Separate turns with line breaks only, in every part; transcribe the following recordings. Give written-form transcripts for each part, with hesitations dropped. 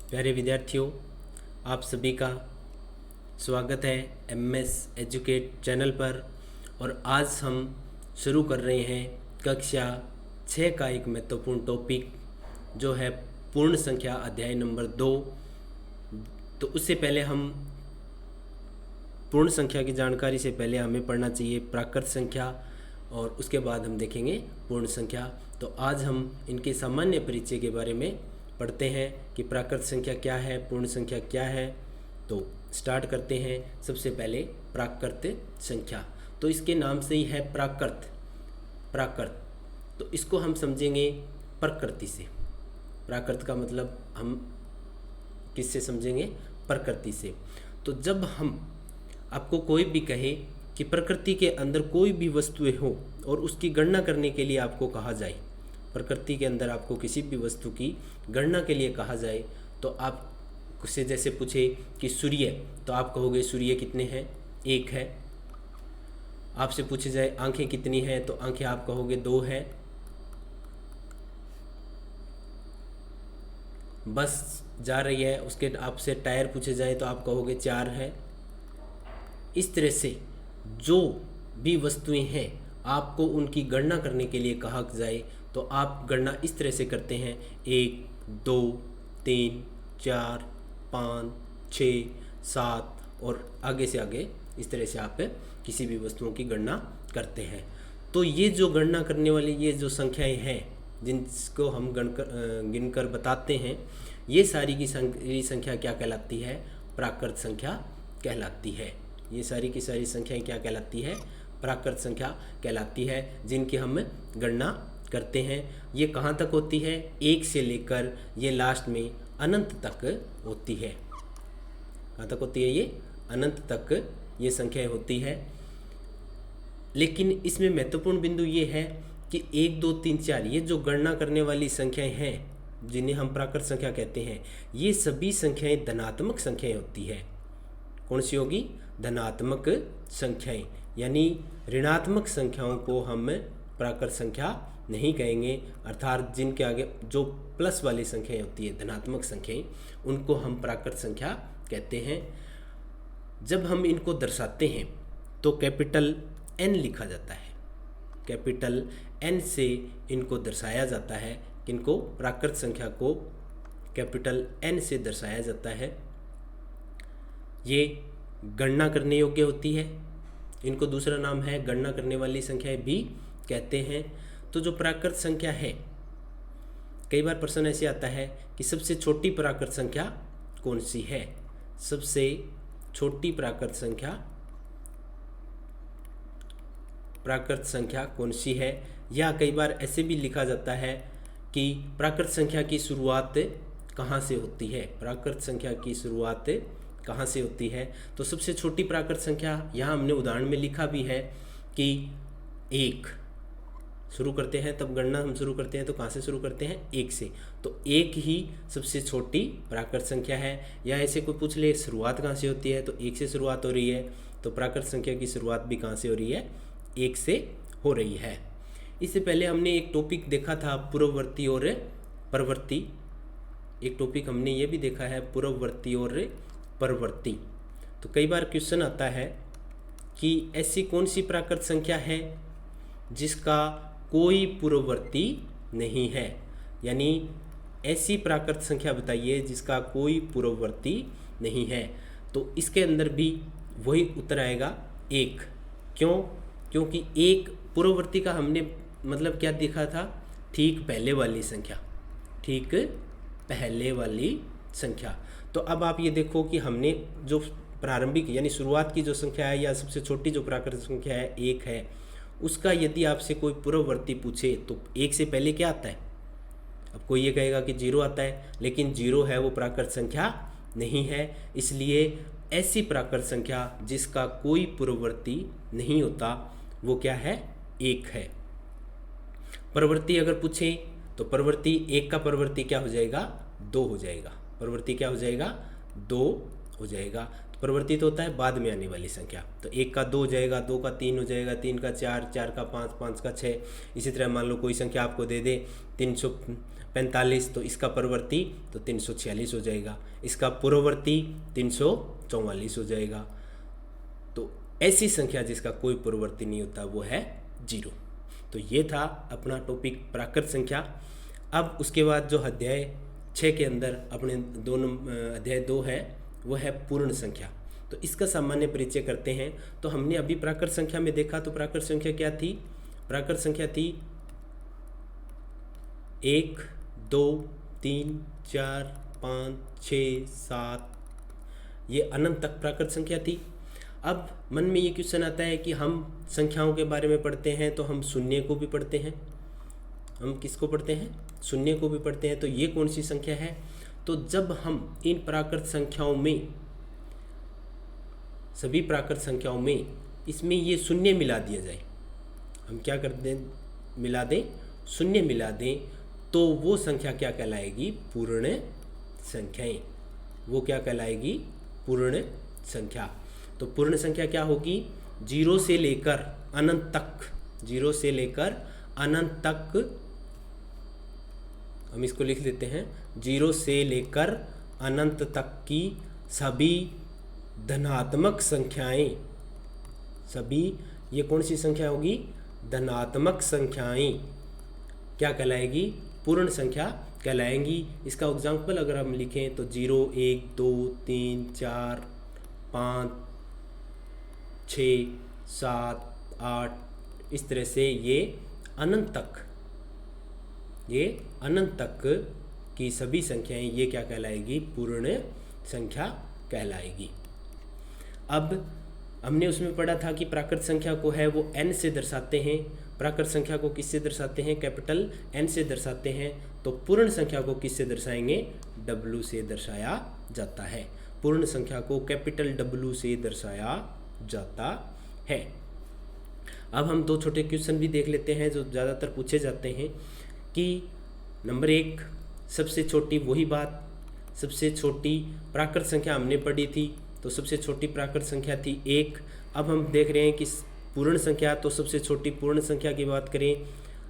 प्यारे विद्यार्थियों, आप सभी का स्वागत है एमएस एजुकेट चैनल पर। और आज हम शुरू कर रहे हैं कक्षा 6 का एक महत्वपूर्ण टॉपिक जो है पूर्ण संख्या अध्याय नंबर 2। तो उससे पहले हम पूर्ण संख्या की जानकारी से पहले हमें पढ़ना चाहिए प्राकृत संख्या और उसके बाद हम देखेंगे पूर्ण संख्या। तो आज हम इनके सामान्य परिचय के बारे में पढ़ते हैं कि प्राकृत संख्या क्या है, पूर्ण संख्या क्या है। तो स्टार्ट करते हैं। सबसे पहले प्राकृत संख्या, तो इसके नाम से ही है प्राकृत। तो इसको हम समझेंगे प्रकृति से। प्राकृत का मतलब हम किससे समझेंगे? प्रकृति से। तो जब हम आपको कोई भी कहे कि प्रकृति के अंदर कोई भी वस्तुएं हो और उसकी गणना करने के लिए आपको कहा जाए, प्रकृति के अंदर आपको किसी भी वस्तु की गणना के लिए कहा जाए, तो आप उससे जैसे पूछे कि सूर्य, तो आप कहोगे सूर्य कितने हैं? एक है। आपसे पूछे जाए आंखें कितनी हैं, तो आंखें आप कहोगे 2 है। बस जा रही है, उसके आपसे टायर पूछे जाए तो आप कहोगे 4 है। इस तरह से जो भी वस्तुएं हैं आपको उनकी गणना करने के लिए कहा जाए तो आप गणना इस तरह से करते हैं 1, 2, 3, 4, 5, 6, 7 और आगे से आगे इस तरह से आप किसी भी वस्तुओं की गणना करते हैं। तो ये जो गणना करने वाली ये जो संख्याएं हैं जिनको हम गिनकर बताते हैं, ये सारी की संख्या क्या कहलाती है? प्राकृत संख्या कहलाती है। ये सारी की सारी संख्याएं क्या कहलाती है? प्राकृत संख्या कहलाती है, जिनकी हम गणना करते हैं। ये कहाँ तक होती है? 1 से लेकर ये लास्ट में अनंत तक होती है। कहाँ तक होती है? ये अनंत तक ये संख्याएं होती है। लेकिन इसमें महत्वपूर्ण बिंदु ये है कि 1, 2, 3, 4 ये जो गणना करने वाली संख्याएं हैं जिन्हें हम प्राकृत संख्या कहते हैं, ये सभी संख्याएं धनात्मक संख्याएं होती है। कौन सी होगी? धनात्मक संख्याएं, यानी ऋणात्मक संख्याओं को हम प्राकृत संख्या नहीं कहेंगे। अर्थात जिनके आगे जो प्लस वाली संख्याएं होती है, धनात्मक संख्याएं, उनको हम प्राकृत संख्या कहते हैं। जब हम इनको दर्शाते हैं तो कैपिटल N लिखा जाता है। कैपिटल N से इनको दर्शाया जाता है। किनको? प्राकृत संख्या को कैपिटल N से दर्शाया जाता है। ये गणना करने योग्य होती है। इनको दूसरा नाम है गणना करने वाली संख्याएं भी कहते हैं। तो जो प्राकृत संख्या है, कई बार प्रश्न ऐसे आता है कि सबसे छोटी प्राकृत संख्या कौन सी है? सबसे छोटी प्राकृत संख्या कौन सी है? या कई बार ऐसे भी लिखा जाता है कि प्राकृत संख्या की शुरुआत कहाँ से होती है? प्राकृत संख्या की शुरुआत कहाँ से होती है? तो सबसे छोटी प्राकृत संख्या यहाँ हमने उदाहरण में लिखा भी है कि 1 शुरू करते हैं, तब गणना हम शुरू करते हैं तो कहाँ से शुरू करते हैं? 1 से। तो 1 ही सबसे छोटी प्राकृत संख्या है। या ऐसे कोई पूछ ले शुरुआत कहाँ से होती है, तो 1 से शुरुआत हो रही है। तो प्राकृत संख्या की शुरुआत भी कहाँ से हो रही है? 1 से हो रही है। इससे पहले हमने एक टॉपिक देखा था पूर्ववर्ती और परवर्ती। एक टॉपिक हमने ये भी देखा है पूर्ववर्ती और परवर्ती। तो कई बार क्वेश्चन आता है कि ऐसी कौन सी प्राकृत संख्या है जिसका कोई पूर्ववर्ती नहीं है? यानी ऐसी प्राकृत संख्या बताइए जिसका कोई पूर्ववर्ती नहीं है। तो इसके अंदर भी वही उत्तर आएगा 1। क्यों? क्योंकि 1 पूर्ववर्ती का हमने मतलब क्या देखा था? ठीक पहले वाली संख्या। ठीक पहले वाली संख्या। तो अब आप ये देखो कि हमने जो प्रारंभिक यानी शुरुआत की जो संख्या है या सबसे छोटी जो प्राकृत संख्या है 1 है, उसका यदि आपसे कोई पूर्ववर्ती पूछे तो 1 से पहले क्या आता है? अब कोई ये कहेगा कि 0 आता है, लेकिन 0 है वो प्राकृत संख्या नहीं है। इसलिए ऐसी प्राकृत संख्या जिसका कोई पूर्ववर्ती नहीं होता वो क्या है? 1 है। परवर्ती अगर पूछे तो परवर्ती 1 का परवर्ती क्या हो जाएगा? 2 हो जाएगा। परवर्ती क्या हो जाएगा? 2 हो जाएगा। तो परवर्ती तो होता है बाद में आने वाली संख्या। तो 1 का 2 हो जाएगा, 2 का 3 हो जाएगा, 3 का 4, 4 का 5, 5 का 6। इसी तरह मान लो कोई संख्या आपको दे दे 45, तो इसका परवर्ती तो 346 हो जाएगा, इसका पूर्ववर्ती 344 हो जाएगा। तो ऐसी संख्या जिसका कोई पूर्ववर्ती नहीं होता वो है 0। तो ये था अपना टॉपिक प्राकृत संख्या। अब उसके बाद जो अध्याय 6 के अंदर अपने अध्याय 2 है वो है पूर्ण संख्या। तो इसका सामान्य परिचय करते हैं। तो हमने अभी प्राकृत संख्या में देखा, तो प्राकृत संख्या क्या थी? प्राकृत संख्या थी 1, 2, 3, 4, 5, 6, 7, ये अनंत तक प्राकृत संख्या थी। अब मन में ये क्वेश्चन आता है कि हम संख्याओं के बारे में पढ़ते हैं तो हम शून्य को भी पढ़ते हैं। हम किसको पढ़ते हैं? शून्य को भी पढ़ते हैं। तो ये कौन सी संख्या है? तो जब हम इन प्राकृत संख्याओं में, सभी प्राकृत संख्याओं में इसमें ये शून्य मिला दिया जाए, हम क्या कर दें? मिला दें, शून्य मिला दें, तो वो संख्या क्या कहलाएगी? पूर्ण संख्याएं। वो क्या कहलाएगी? पूर्ण संख्या। तो पूर्ण संख्या क्या होगी? 0 से लेकर अनंत तक, 0 से लेकर अनंत तक, हम इसको लिख लेते हैं, 0 से लेकर अनंत तक की सभी धनात्मक संख्याएं, सभी, ये कौन सी संख्या होगी? धनात्मक संख्याएं क्या कहलाएगी? पूर्ण संख्या कहलाएंगी। इसका एग्जाम्पल अगर हम लिखें तो 0, 1, 2, 3, 4, 5, 6, 7, 8, इस तरह से ये अनंत तक, ये अनंत तक की सभी संख्याएं ये क्या कहलाएगी? पूर्ण संख्या कहलाएगी। अब हमने उसमें पढ़ा था कि प्राकृत संख्या को है वो n से दर्शाते हैं। प्राकृत संख्या को किससे दर्शाते हैं? कैपिटल N से दर्शाते हैं। तो पूर्ण संख्या को किससे दर्शाएंगे? W से दर्शाया जाता है। पूर्ण संख्या को कैपिटल W से दर्शाया जाता है। अब हम 2 छोटे क्वेश्चन भी देख लेते हैं जो ज़्यादातर पूछे जाते हैं कि नंबर 1, सबसे छोटी, वही बात, सबसे छोटी प्राकृत संख्या हमने पढ़ी थी, तो सबसे छोटी प्राकृत संख्या थी 1। अब हम देख रहे हैं कि पूर्ण संख्या, तो सबसे छोटी पूर्ण संख्या की बात करें,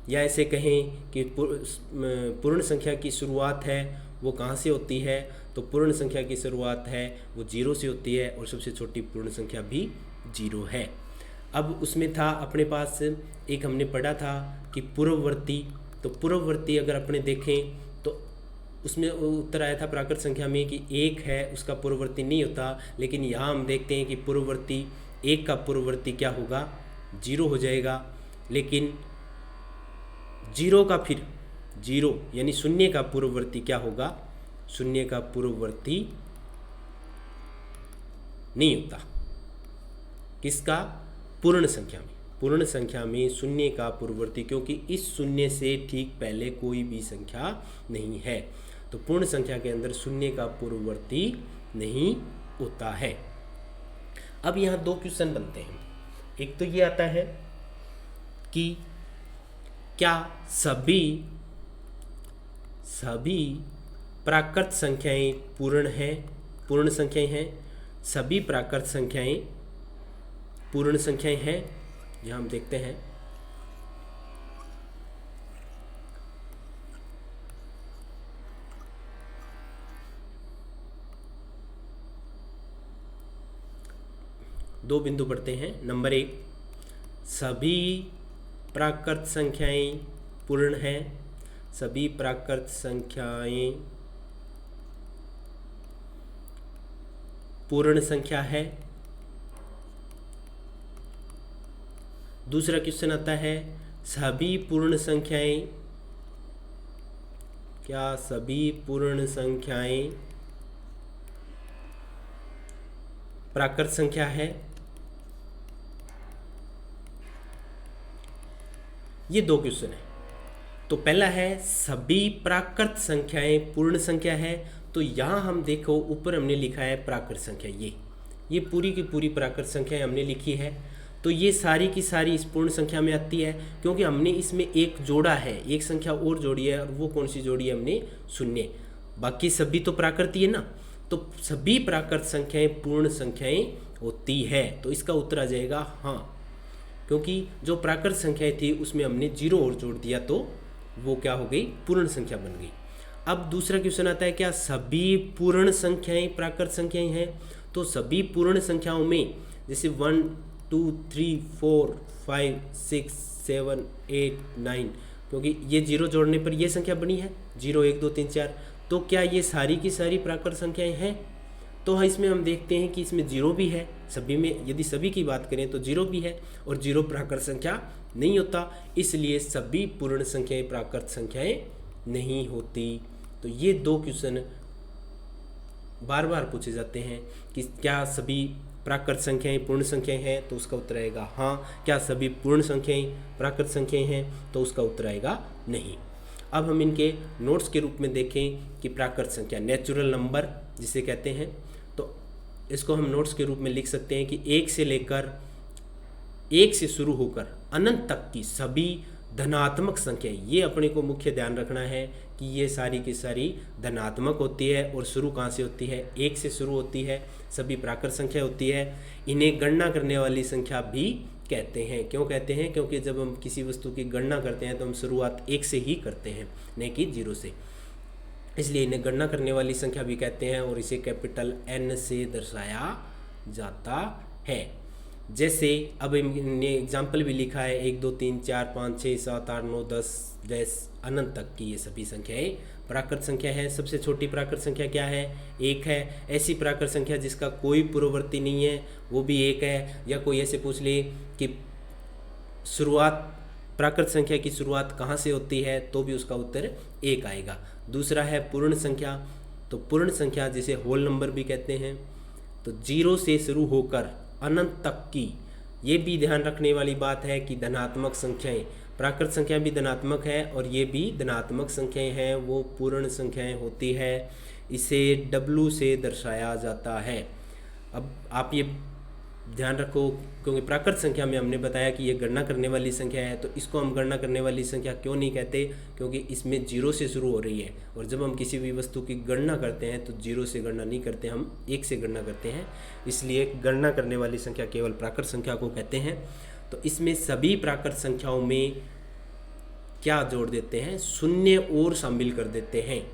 या ऐसे कहें कि पूर्ण संख्या की शुरुआत है वो कहाँ से होती है? तो पूर्ण संख्या की शुरुआत है वो 0 से होती है, और सबसे छोटी पूर्ण संख्या भी 0 है। अब उसमें था अपने पास एक हमने पढ़ा था कि पूर्ववर्ती। तो पूर्ववर्ती अगर अपने देखें तो उसमें उत्तर आया था प्राकृत संख्या में कि 1 है, उसका पूर्ववर्ती नहीं होता। लेकिन यहाँ हम देखते हैं कि पूर्ववर्ती 1 का पूर्ववर्ती क्या होगा? 0 हो जाएगा। लेकिन 0 का फिर 0 यानी शून्य का पूर्ववर्ती क्या होगा? शून्य का पूर्ववर्ती नहीं होता। किसका? पूर्ण संख्या में। पूर्ण संख्या में शून्य का पूर्ववर्ती, क्योंकि इस शून्य से ठीक पहले कोई भी संख्या नहीं है। तो पूर्ण संख्या के अंदर शून्य का पूर्ववर्ती नहीं होता है। अब यहाँ 2 क्वेश्चन बनते हैं। एक तो ये आता है कि क्या सभी प्राकृत संख्याएं पूर्ण संख्याएं हैं? सभी प्राकृत संख्याएं पूर्ण संख्याएं हैं? यहाँ हम देखते हैं दो बिंदु पढ़ते हैं। नंबर 1, सभी प्राकृत संख्याएं पूर्ण हैं। सभी प्राकृत संख्याएं पूर्ण संख्या है। दूसरा क्वेश्चन आता है, सभी पूर्ण संख्याएं, क्या सभी पूर्ण संख्याएं प्राकृत संख्या है? ये 2 क्वेश्चन है। तो पहला है सभी प्राकृत संख्याएं पूर्ण संख्या है। तो यहाँ हम देखो ऊपर हमने लिखा है प्राकृत संख्या, ये पूरी की पूरी प्राकृत संख्या हमने लिखी है। तो ये सारी की सारी इस पूर्ण संख्या में आती है, क्योंकि हमने इसमें एक जोड़ा है, एक संख्या और जोड़ी है, और वो कौन सी जोड़ी है? हमने शून्य। बाकी सभी तो प्राकृत ही है ना। तो सभी प्राकृत संख्याएं पूर्ण संख्याएं होती है। तो इसका उत्तर आ जाएगा हाँ, क्योंकि जो प्राकृत संख्याएं थी उसमें हमने 0 और जोड़ दिया तो वो क्या हो गई, पूर्ण संख्या बन गई। अब दूसरा क्वेश्चन आता है, क्या सभी पूर्ण संख्याएं प्राकृत संख्याएं हैं? तो सभी पूर्ण संख्याओं में जैसे 1 2 3 4 5 6 7 8 9, क्योंकि ये जीरो जोड़ने पर ये संख्या बनी है 0 1 2 3 4, तो क्या ये सारी की सारी प्राकृत संख्याएं हैं? तो इसमें हम देखते हैं कि इसमें जीरो भी है, सभी में यदि सभी की बात करें तो जीरो भी है, और जीरो प्राकृत संख्या नहीं होता, इसलिए सभी पूर्ण संख्याएं प्राकृत संख्याएं नहीं होती। तो ये दो क्वेश्चन बार बार पूछे जाते हैं कि क्या सभी प्राकृत संख्याएं पूर्ण संख्याएं हैं, तो उसका उत्तर आएगा हाँ। क्या सभी पूर्ण संख्याएं प्राकृत संख्याएं हैं, तो उसका उत्तर आएगा नहीं। अब हम इनके नोट्स के रूप में देखें कि प्राकृत संख्या नेचुरल नंबर जिसे कहते हैं, तो इसको हम नोट्स के रूप में लिख सकते हैं कि एक से शुरू होकर अनंत तक की सभी धनात्मक संख्या, ये अपने को मुख्य ध्यान रखना है कि ये सारी की सारी धनात्मक होती है, और शुरू कहाँ से होती है, एक से शुरू होती है, सभी प्राकृत संख्या होती है। इन्हें गणना करने वाली संख्या भी कहते हैं। क्यों कहते हैं? क्योंकि जब हम किसी वस्तु की गणना करते हैं तो हम शुरुआत एक से ही करते हैं, न कि जीरो से, इसलिए इन्हें गणना करने वाली संख्या भी कहते हैं, और इसे कैपिटल N से दर्शाया जाता है। जैसे अब इन्हें एग्जाम्पल भी लिखा है 1 2 3 4 5 6 7 8 9 10 10 अनंत तक की ये सभी संख्याएं प्राकृत संख्या है। सबसे छोटी प्राकृत संख्या क्या है? 1 है। ऐसी प्राकृत संख्या जिसका कोई पूर्ववर्ती नहीं है वो भी 1 है। या कोई ऐसे पूछ ले कि शुरुआत प्राकृत संख्या की शुरुआत कहाँ से होती है, तो भी उसका उत्तर 1 आएगा। दूसरा है पूर्ण संख्या, तो पूर्ण संख्या जिसे होल नंबर भी कहते हैं, तो 0 से शुरू होकर अनंत तक की, ये भी ध्यान रखने वाली बात है कि धनात्मक संख्याएं, प्राकृत संख्या भी धनात्मक है और ये भी धनात्मक संख्याएं हैं, वो पूर्ण संख्याएं होती है। इसे W से दर्शाया जाता है। अब आप ये ध्यान रखो, क्योंकि प्राकृत संख्या में हमने बताया कि ये गणना करने वाली संख्या है, तो इसको हम गणना करने वाली संख्या क्यों नहीं कहते? क्योंकि इसमें 0 से शुरू हो रही है, और जब हम किसी भी वस्तु की गणना करते हैं तो 0 से गणना नहीं करते, हम 1 से गणना करते हैं। इसलिए गणना करने वाली संख्या केवल प्राकृत संख्या को कहते हैं। तो इसमें सभी प्राकृत संख्याओं में क्या जोड़ देते हैं? शून्य और शामिल कर देते हैं,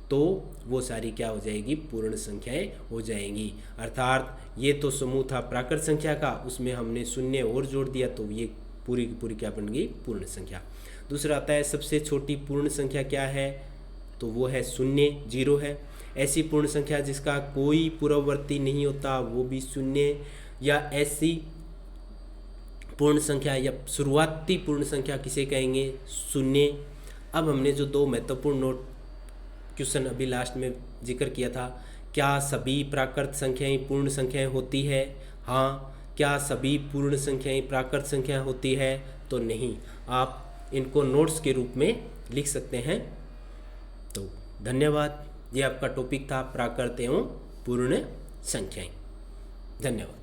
तो वो सारी क्या हो जाएगी? पूर्ण संख्याएं हो जाएंगी। अर्थात ये तो समूह था प्राकृत संख्या का, उसमें हमने शून्य और जोड़ दिया, तो ये पूरी की पूरी क्या बन गई? पूर्ण संख्या। दूसरा आता है सबसे छोटी पूर्ण संख्या क्या है, तो वो है शून्य, 0 है। ऐसी पूर्ण संख्या जिसका कोई पूर्ववर्ती नहीं होता वो भी शून्य, या ऐसी पूर्ण संख्या या शुरुआती पूर्ण संख्या किसे कहेंगे? शून्य। अब हमने जो दो महत्वपूर्ण नोट क्वेश्चन अभी लास्ट में जिक्र किया था, क्या सभी प्राकृत संख्याएं पूर्ण संख्याएं होती है? हाँ। क्या सभी पूर्ण संख्याएं प्राकृत संख्या होती है? तो नहीं। आप इनको नोट्स के रूप में लिख सकते हैं। तो धन्यवाद। ये आपका टॉपिक था प्राकृत एवं पूर्ण संख्याएं। धन्यवाद।